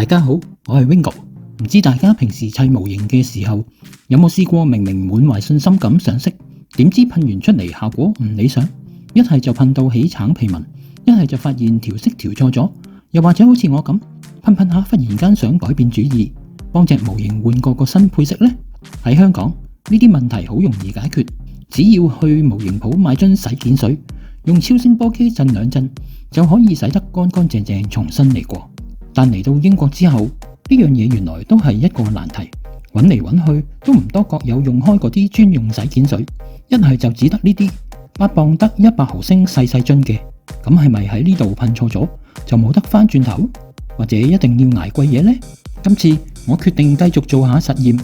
大家好，我係 Wingo。唔知大家平時砌模型嘅時候，有冇試過明明滿懷信心咁上色，點知噴完出嚟效果唔理想？一係就噴到起橙皮紋，一係就發現調色調錯咗，又或者好似我咁噴噴下，忽然間想改變主意，幫隻模型換個新配色呢？喺香港呢啲問題好容易解決，只要去模型鋪買樽洗梘水，用超聲波機震2震，就可以洗得乾乾淨淨，重新嚟過。但嚟到英國之後，呢樣嘢原來都係一個難題，揾嚟揾去都唔多覺有用開嗰啲專用洗梘水，一係就只得呢啲8磅得100毫升細細樽嘅，咁係咪喺呢度噴錯咗就冇得返轉頭，或者一定要捱貴嘢呢？今次我決定繼續做下實驗，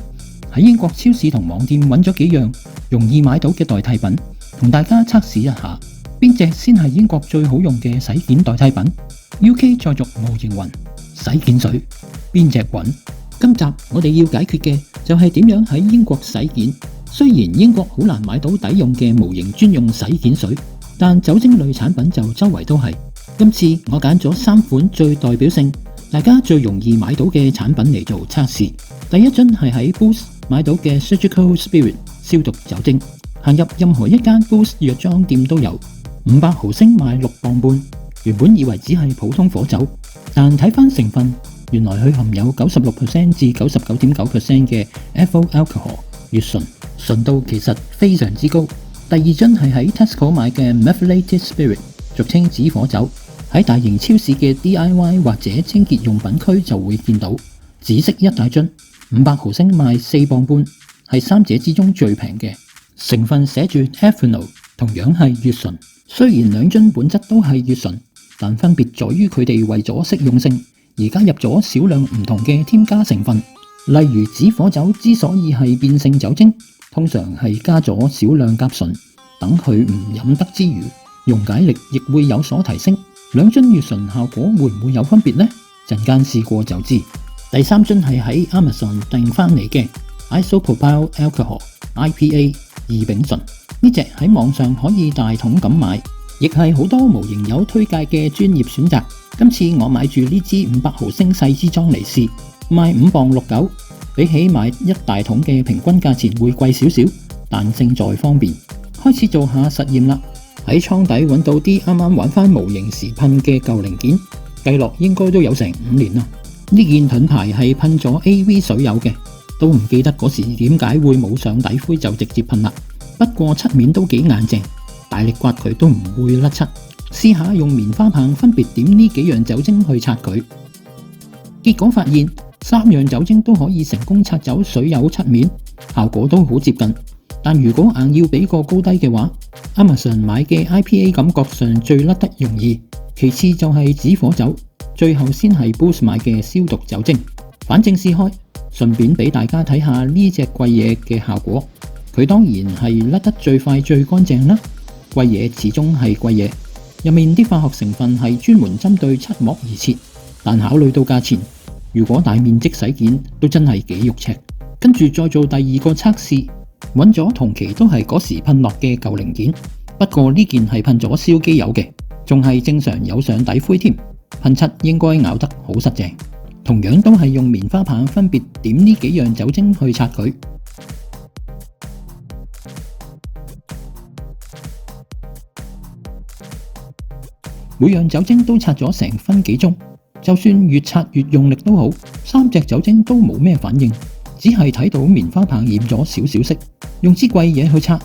喺英國超市同網店揾咗幾樣容易買到嘅代替品，同大家測試一下邊隻先係英國最好用嘅洗梘代替品。UK 再續模型雲洗梘水邊隻穩？今集我哋要解決嘅就係點樣喺英國洗梘。雖然英國好難買到抵用嘅模型專用洗梘水，但酒精類產品就周圍都係。今次我揀咗3款最代表性、大家最容易買到嘅產品嚟做測試。第一樽係喺 Boots 買到嘅 Surgical Spirit 消毒酒精，行入任何一間 Boots 藥妝店都有，500毫升賣6磅半。原本以為只係普通火酒，但睇返成分，原來佢含有96% 至99.9% 嘅 ethyl alcohol 乙醇，純度其實非常之高。第二樽係喺 Tesco 買嘅 Methylated Spirit， 俗稱紙火酒，喺大型超市嘅 DIY 或者清潔用品區就會見到，紫色一大樽，500毫升賣4磅半，係3者之中最平嘅。成分寫住 ethanol， 同樣係乙醇。雖然兩樽本質都係乙醇，但分別在於佢哋為咗適用性而加入咗少量唔同嘅添加成分。例如紙火酒之所以係變性酒精，通常係加咗少量甲醇，等佢唔飲得之餘，溶解力亦會有所提升。兩樽乙醇效果會唔會有分別呢？陣間試過就知。第三樽係喺 Amazon 訂翻嚟嘅 Isopropyl Alcohol IPA 2丙醇，呢隻喺網上可以大桶咁買，亦係好多模型友推介嘅專業選擇。今次我買住呢支500毫升細支裝嚟試，賣5磅69，比起買一大桶嘅平均價錢會貴少少，但勝在方便。開始做下實驗啦，喺倉底揾到啲啱啱玩翻模型時噴嘅舊零件，計落應該都有成5年啦。呢件盾牌係噴咗 AV 水油嘅，都唔記得嗰時點解會冇上底灰就直接噴啦。不過漆面都幾硬淨，大力刮佢都唔會甩漆。試下用棉花棒分別點呢幾樣酒精去擦佢，結果發現3樣酒精都可以成功擦走水油漆面，效果都好接近。但如果硬要比個高低嘅話， Amazon 買嘅 IPA 感覺上最甩得容易，其次就係紙火酒，最後先係 Boots 買嘅消毒酒精。反正試開，順便俾大家睇下呢隻貴嘢嘅效果。佢當然係甩得最快最乾淨啦，貴嘢始終係貴嘢，入面啲化學成分係專門針對漆膜而設，但考慮到價錢，如果大面積洗梘都真係幾肉赤。跟住再做第二個測試，揾咗同期都係嗰時噴落嘅舊零件，不過呢件係噴咗燒機油嘅，仲係正常有上底灰添，噴漆應該咬得好實淨。同樣都係用棉花棒分別點呢幾樣酒精去擦佢。每樣酒精都擦咗成分幾鐘，就算越擦越用力都好，3隻酒精都冇咩反應，只係睇到棉花棒染咗少少色，用支貴嘢去擦，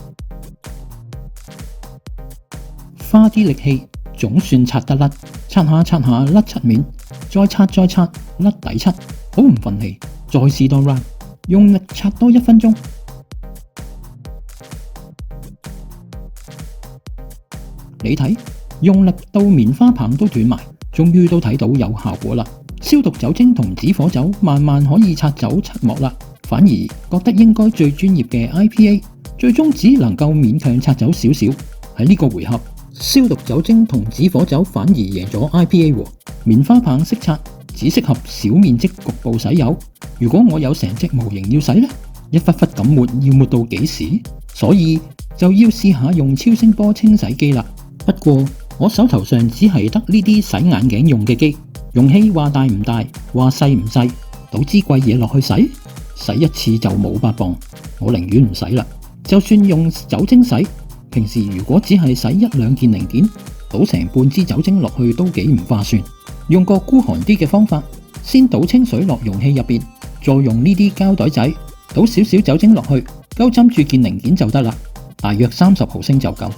花啲力氣總算擦得甩，擦下擦下甩漆面，再擦甩底漆，好唔忿氣，再試多 round， 用力擦多1分鐘。你睇，用力到棉花棒都斷埋，終於都睇到有效果啦。消毒酒精同紙火酒慢慢可以擦走漆膜啦，反而覺得應該最專業嘅 IPA 最終只能夠勉強擦走少少。喺呢個回合，消毒酒精同紙火酒反而贏咗 IPA 喎。棉花棒識擦，只適合小面積局部洗油。如果我有成隻模型要洗呢，一忽忽咁抹要抹到幾時？所以就要試下用超聲波清洗機啦。不過我手頭上只係得呢啲洗眼鏡用嘅機，容器話大唔大，話細唔細，倒支貴嘢落去洗一次就冇8磅，我寧願唔洗啦。就算用酒精洗，平時如果只係洗1、2件零件，倒成半支酒精落去都幾唔划算。用個孤寒啲嘅方法，先倒清水落容器入邊，再用呢啲膠袋仔倒少少酒精落去，勾針住件零件就得啦。大約30毫升就夠。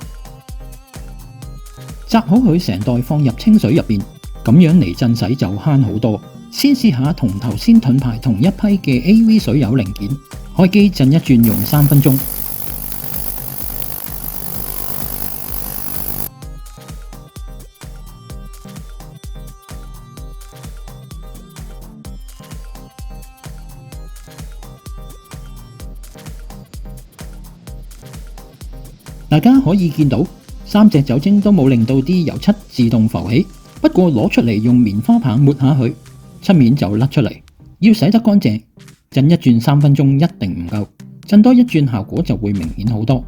紮好佢成袋放入清水入邊，咁樣嚟震洗就慳好多。先試下同頭先盾牌同一批嘅 AV 水油零件，開機震一轉用3分鐘。大家可以見到3隻酒精都冇令到啲油漆自動浮起，不過攞出嚟用棉花棒抹下佢，漆面就甩出嚟。要洗得乾淨，震一轉3分鐘一定唔夠，震多一轉效果就會明顯好多。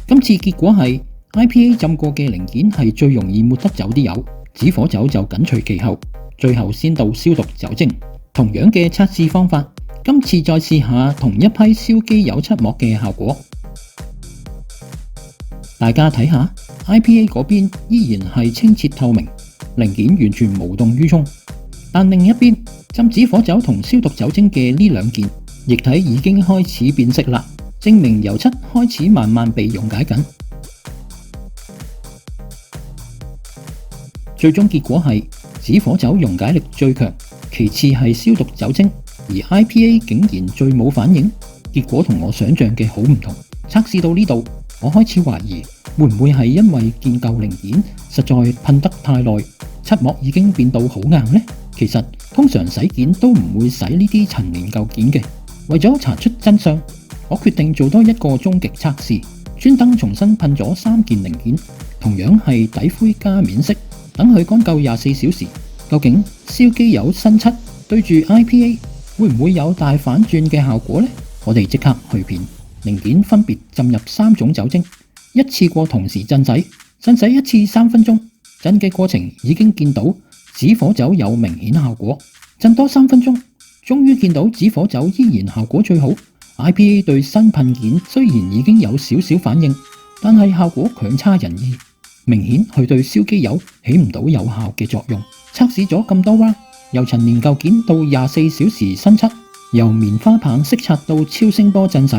今次結果係 IPA 浸過嘅零件係最容易抹得走啲油，指火酒就緊隨其後，最後先到消毒酒精。同樣嘅測試方法，今次再試下同一批燒機油漆膜嘅效果。大家睇下 IPA 嗰邊依然係清澈透明，零件完全無動於衷，但另一邊浸指火酒同消毒酒精嘅呢兩件液體已經開始變色啦，證明油漆開始慢慢被溶解緊。最終結果係指火酒溶解力最強，其次係消毒酒精，而 IPA 竟然最冇反應。結果同我想象嘅好唔同。測試到呢度，我開始懷疑會唔會係因為件舊零件實在噴得太耐，漆膜已經變到好硬呢？其實通常洗件都唔會洗呢啲陳年舊件嘅。為咗查出真相，我決定做多一個終極測試，專登重新噴咗3件零件，同樣係底灰加面色，等佢乾夠24小時。究竟燒機油新漆對住 IPA 會唔會有大反轉嘅效果呢？我哋即刻去片，零件分別浸入3種酒精，一次過同時震洗，震洗一次3分鐘。震嘅過程已經見到指火酒有明顯效果，震多3分鐘，終於見到指火酒依然效果最好。IPA 對新噴件雖然已經有少少反應，但係效果強差人意，明顯佢對燒機油起唔到有效嘅作用。測試咗咁多 round，由陳年舊件到24小時新漆，由棉花棒色刷到超聲波震洗，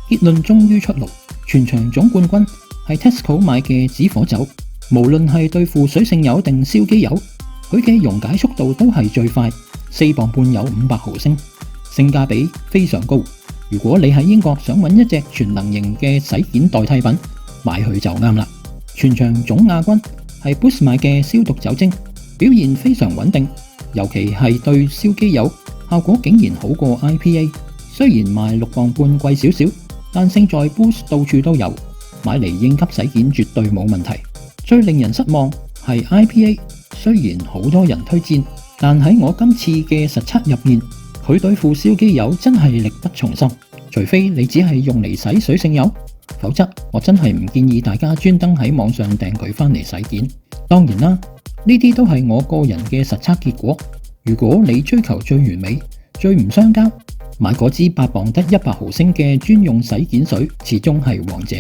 結論終於出爐。全場總冠軍係 Tesco 買嘅指火酒，無論係對付水性油定燒機油，佢嘅溶解速度都係最快，4磅半有500毫升，性價比非常高。如果你喺英國想揾一隻全能型嘅洗件代替品，買佢就啱啦。全場總亞軍係 Boost 買嘅消毒酒精，表現非常穩定，尤其係對燒機油效果竟然好過 IPA。雖然賣6磅半貴少少，但勝在 Boost 到處都有，買嚟應急洗件絕對冇問題。最令人失望係 IPA， 雖然好多人推薦，但喺我今次嘅實測入面，佢對付燒機油真係力不從心。除非你只係用嚟洗水性油，否則我真係唔建議大家專登喺網上訂佢返嚟洗件。當然啦，呢啲都係我個人嘅實測結果。如果你追求最完美、最唔傷膠，買嗰支8磅得100毫升嘅專用洗件水始終係王者。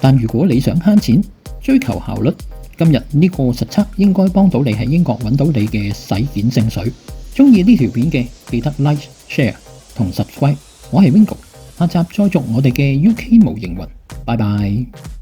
但如果你想慳錢、追求效率，今日呢個實測應該幫到你喺英國揾到你嘅洗件聖水。鍾意呢條片嘅記得 Like、Share 同 Subscribe。我係 Wingo，下集再續我哋嘅 UK 模型雲。拜拜。